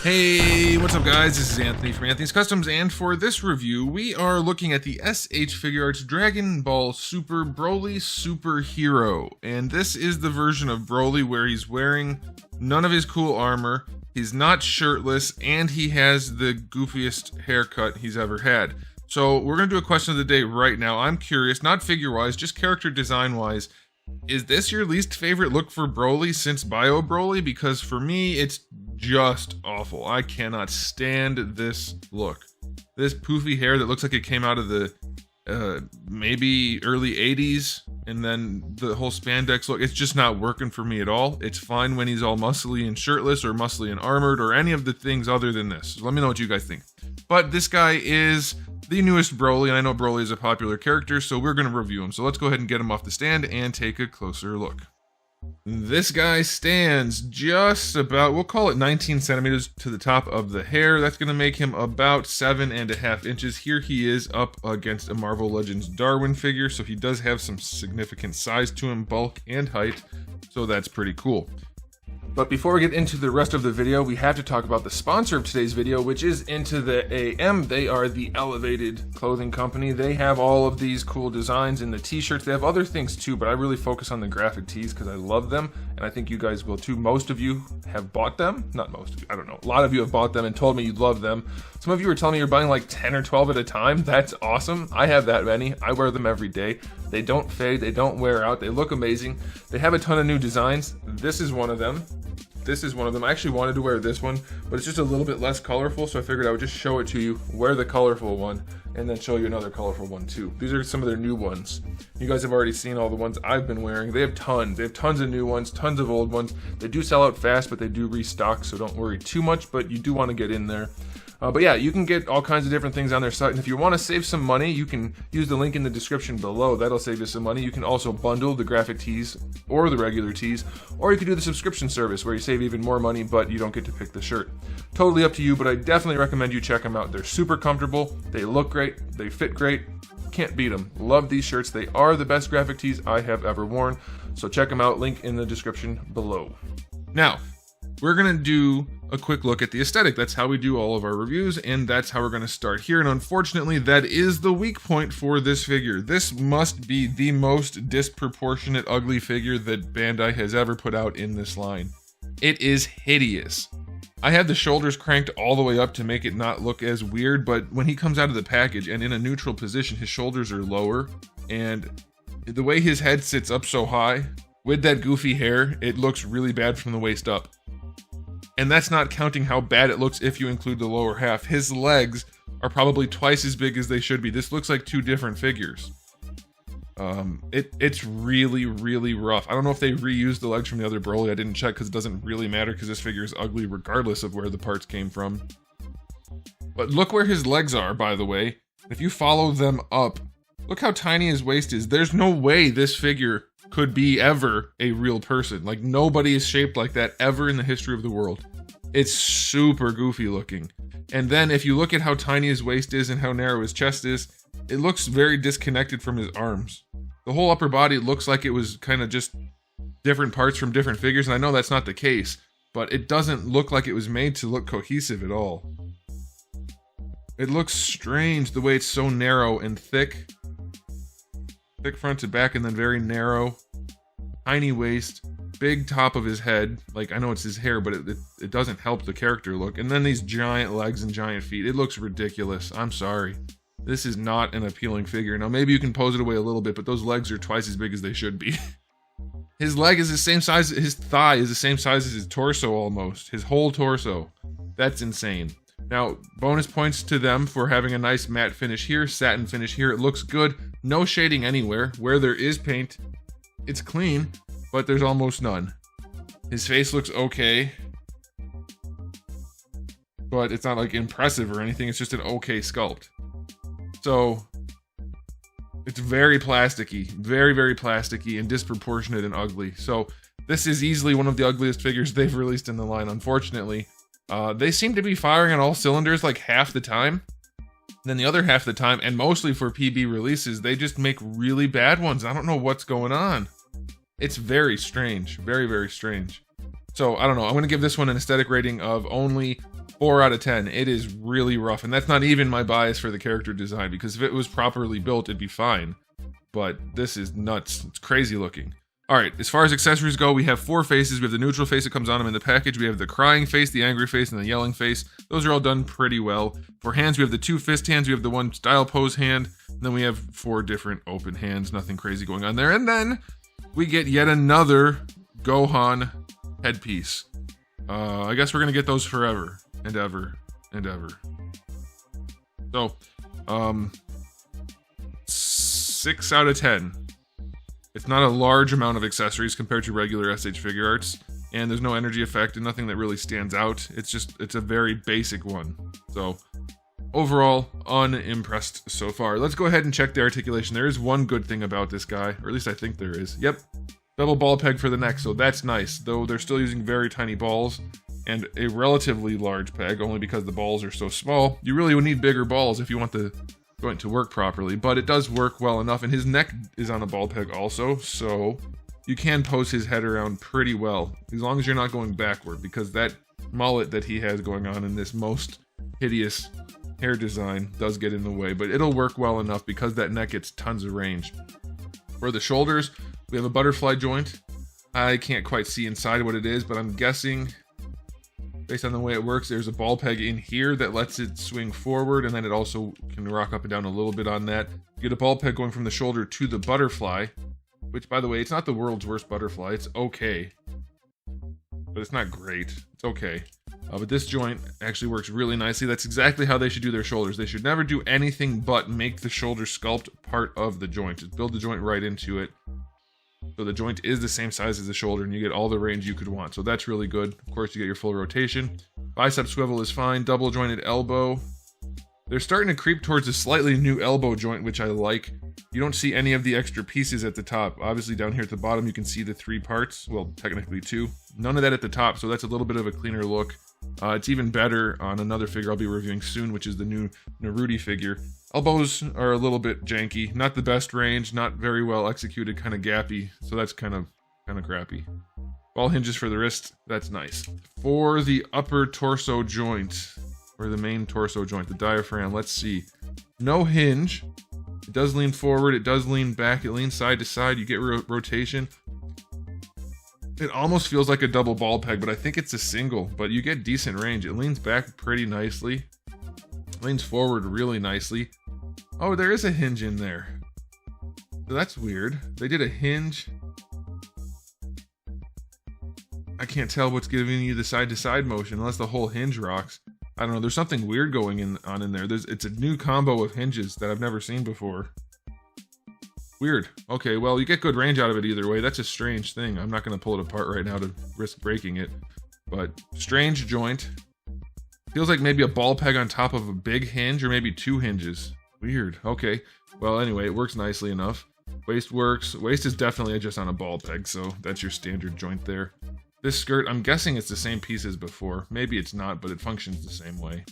Hey, what's up guys? This is Anthony from Anthony's Customs, and for this review, we are looking at the SH Figuarts Dragon Ball Super BROLY Superhero. And this is the version of BROLY where he's wearing none of his cool armor, he's not shirtless, and he has the goofiest haircut he's ever had. So we're going to do a question of the day right now. I'm curious, not figure-wise, just character design-wise. Is this your least favorite look for BROLY since Bio BROLY? Because for me, it's just awful. I cannot stand this look. This poofy hair that looks like it came out of the maybe early 80s, and then the whole spandex look, it's just not working for me at all. It's fine when he's all muscly and shirtless, or muscly and armored, or any of the things other than this. So let me know what you guys think. But this guy is the newest BROLY, and I know BROLY is a popular character, so we're going to review him. So let's go ahead and get him off the stand and take a closer look. This guy stands just about, we'll call it 19 centimeters to the top of the hair. That's going to make him about 7.5 inches. Here he is up against a Marvel Legends Darwin figure, so he does have some significant size to him, bulk and height, so that's pretty cool. But before we get into the rest of the video, we have to talk about the sponsor of today's video, which is Into the AM. They are the elevated clothing company. They have all of these cool designs in the t-shirts. They have other things too, but I really focus on the graphic tees because I love them, and I think you guys will too. Most of you have bought them. Not most of you, I don't know. A lot of you have bought them and told me you love them. Some of you were telling me you're buying like 10 or 12 at a time. That's awesome. I have that many. I wear them every day. They don't fade, they don't wear out, they look amazing. They have a ton of new designs. This is one of them. This is one of them. I actually wanted to wear this one, but it's just a little bit less colorful, so I figured I would just show it to you, wear the colorful one, and then show you another colorful one too. These are some of their new ones. You guys have already seen all the ones I've been wearing. They have tons. They have tons of new ones, tons of old ones. They do sell out fast, but they do restock, so don't worry too much, but you do want to get in there. But yeah, you can get all kinds of different things on their site, and if you want to save some money, you can use the link in the description below. That'll save you some money. You can also bundle the graphic tees or the regular tees, or you can do the subscription service where you save even more money, but you don't get to pick the shirt. Totally up to you, but I definitely recommend you check them out. They're super comfortable, they look great, they fit great, can't beat them. Love these shirts. They are the best graphic tees I have ever worn, so check them out, link in the description below. Now, we're going to do a quick look at the aesthetic. That's how we do all of our reviews, and that's how we're going to start here. And unfortunately, that is the weak point for this figure. This must be the most disproportionate ugly figure that Bandai has ever put out in this line. It is hideous. I had the shoulders cranked all the way up to make it not look as weird, but when he comes out of the package and in a neutral position, his shoulders are lower, and the way his head sits up so high, with that goofy hair, it looks really bad from the waist up. And that's not counting how bad it looks if you include the lower half. His legs are probably twice as big as they should be. This looks like two different figures. It's really, really rough. I don't know if they reused the legs from the other BROLY. I didn't check because it doesn't really matter because this figure is ugly regardless of where the parts came from. But look where his legs are, by the way. If you follow them up, look how tiny his waist is. There's no way this figure could be ever a real person. Like, nobody is shaped like that ever in the history of the world. It's super goofy looking. And then if you look at how tiny his waist is and how narrow his chest is, it looks very disconnected from his arms. The whole upper body looks like it was kind of just different parts from different figures, and I know that's not the case, but it doesn't look like it was made to look cohesive at all. It looks strange the way it's so narrow and thick. Thick front to back and then very narrow. Tiny waist. Big top of his head. Like, I know it's his hair, but it doesn't help the character look. And then these giant legs and giant feet. It looks ridiculous. I'm sorry. This is not an appealing figure. Now, maybe you can pose it away a little bit, but those legs are twice as big as they should be. His leg is the same size, his thigh is the same size as his torso almost. His whole torso. That's insane. Now, bonus points to them for having a nice matte finish here, satin finish here. It looks good. No shading anywhere. Where there is paint, it's clean, but there's almost none. His face looks okay, but it's not like impressive or anything. It's just an okay sculpt. So, it's very plasticky. Very, very plasticky and disproportionate and ugly. So, this is easily one of the ugliest figures they've released in the line, unfortunately. They seem to be firing on all cylinders like half the time. Then the other half of the time, and mostly for PB releases, they just make really bad ones. I don't know what's going on. It's very strange. Very, very strange. So I don't know. I'm going to give this one an aesthetic rating of only 4 out of 10. It is really rough, and that's not even my bias for the character design, because if it was properly built, it'd be fine. But this is nuts. It's crazy looking. All right, as far as accessories go, we have 4 faces. We have the neutral face that comes on them in the package. We have the crying face, the angry face, and the yelling face. Those are all done pretty well. For hands, we have the 2 fist hands. We have the 1 style pose hand. And then we have 4 different open hands. Nothing crazy going on there. And then we get yet another Gohan headpiece. I guess we're going to get those forever and ever and ever. So, 6 out of 10. It's not a large amount of accessories compared to regular SH Figuarts, and there's no energy effect and nothing that really stands out. It's a very basic one. So overall, unimpressed so far. Let's go ahead and check the articulation. There is one good thing about this guy, or at least I think there is. Yep, double ball peg for the neck, so that's nice, though they're still using very tiny balls and a relatively large peg, only because the balls are so small. You really would need bigger balls if you want the joint to work properly, but it does work well enough, and his neck is on a ball peg also, so you can pose his head around pretty well, as long as you're not going backward, because that mullet that he has going on in this most hideous hair design does get in the way, but it'll work well enough because that neck gets tons of range. For the shoulders, we have a butterfly joint. I can't quite see inside what it is, but I'm guessing, based on the way it works, there's a ball peg in here that lets it swing forward, and then it also can rock up and down a little bit on that. You get a ball peg going from the shoulder to the butterfly, which, by the way, it's not the world's worst butterfly. It's okay, but it's not great. It's okay. But this joint actually works really nicely. That's exactly how they should do their shoulders. They should never do anything but make the shoulder sculpt part of the joint. Just build the joint right into it. So the joint is the same size as the shoulder, and you get all the range you could want. So that's really good. Of course, you get your full rotation. Bicep swivel is fine. Double jointed elbow. They're starting to creep towards a slightly new elbow joint, which I like. You don't see any of the extra pieces at the top. Obviously, down here at the bottom, you can see the 3 parts. Well, technically 2. None of that at the top, so that's a little bit of a cleaner look. It's even better on another figure I'll be reviewing soon, which is the new Naruto figure. Elbows are a little bit janky. Not the best range, not very well executed, kind of gappy. So that's kind of crappy. Ball hinges for the wrist, that's nice. For the upper torso joint, or the main torso joint, the diaphragm, let's see. No hinge. It does lean forward, it does lean back, it leans side to side, you get rotation. It almost feels like a double ball peg, but I think it's a single, but you get decent range. It leans back pretty nicely. Leans forward really nicely. Oh, there is a hinge in there. That's weird. They did a hinge. I can't tell what's giving you the side-to-side motion unless the whole hinge rocks. I don't know. There's something weird going on in there. It's a new combo of hinges that I've never seen before. Weird. Okay, well, you get good range out of it either way. That's a strange thing. I'm not going to pull it apart right now to risk breaking it. But strange joint. Feels like maybe a ball peg on top of a big hinge, or maybe 2 hinges. Weird. Okay. Well, anyway, it works nicely enough. Waist works. Waist is definitely just on a ball peg, so that's your standard joint there. This skirt, I'm guessing it's the same piece as before. Maybe it's not, but it functions the same way.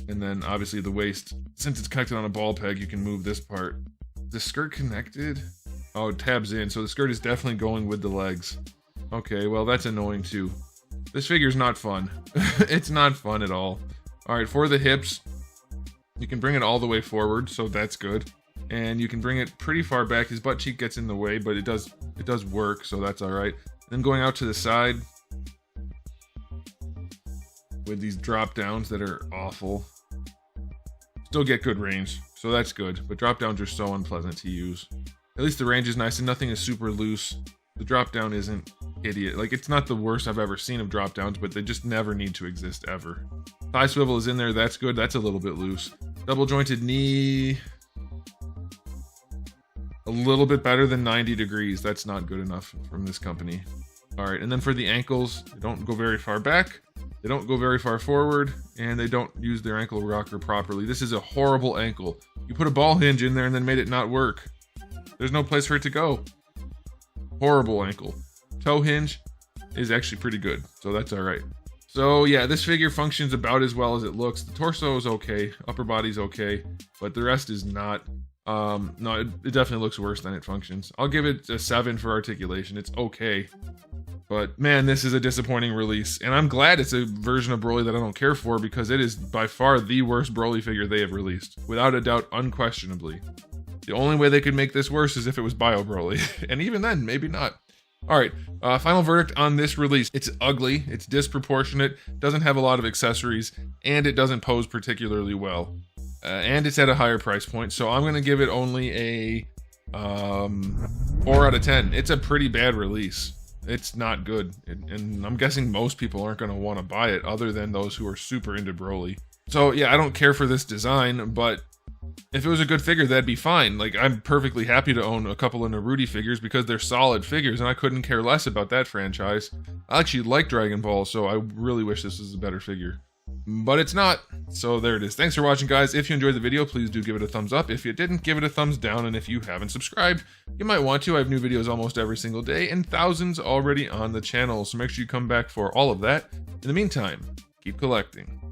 And then, obviously, the waist. Since it's connected on a ball peg, you can move this part. The skirt connected? Oh, it tabs in, so the skirt is definitely going with the legs. Okay, well, that's annoying too. This figure's not fun. It's not fun at all. Alright, for the hips, you can bring it all the way forward, so that's good. And you can bring it pretty far back. His butt cheek gets in the way, but it does work, so that's alright. Then going out to the side with these drop downs that are awful. Still get good range, so that's good, but drop downs are so unpleasant to use. At least the range is nice and nothing is super loose. The drop down isn't idiot. Like, it's not the worst I've ever seen of drop downs, but they just never need to exist ever. Thigh swivel is in there, that's good. That's a little bit loose. Double jointed knee. A little bit better than 90 degrees. That's not good enough from this company. Alright, and then for the ankles, they don't go very far back. They don't go very far forward, and they don't use their ankle rocker properly. This is a horrible ankle. You put a ball hinge in there and then made it not work. There's no place for it to go. Horrible ankle. Toe hinge is actually pretty good, so that's alright. So yeah, this figure functions about as well as it looks. The torso is okay, upper body's okay, but the rest is not. No, it definitely looks worse than it functions. I'll give it a 7 for articulation. It's okay. But man, this is a disappointing release, and I'm glad it's a version of Broly that I don't care for, because it is by far the worst Broly figure they have released, without a doubt, unquestionably. The only way they could make this worse is if it was Bio Broly, and even then, maybe not. Alright, final verdict on this release. It's ugly, it's disproportionate, doesn't have a lot of accessories, and it doesn't pose particularly well. And it's at a higher price point, so I'm going to give it only a 4 out of 10. It's a pretty bad release. It's not good, and I'm guessing most people aren't going to want to buy it other than those who are super into Broly. So yeah, I don't care for this design, but if it was a good figure, that'd be fine. Like, I'm perfectly happy to own a couple of Naruto figures because they're solid figures, and I couldn't care less about that franchise. I actually like Dragon Ball, so I really wish this was a better figure. But it's not, so there it is. Thanks for watching, guys. If you enjoyed the video, please do give it a thumbs up. If you didn't, give it a thumbs down, and if you haven't subscribed, you might want to. I have new videos almost every single day, and thousands already on the channel, so make sure you come back for all of that. In the meantime, keep collecting.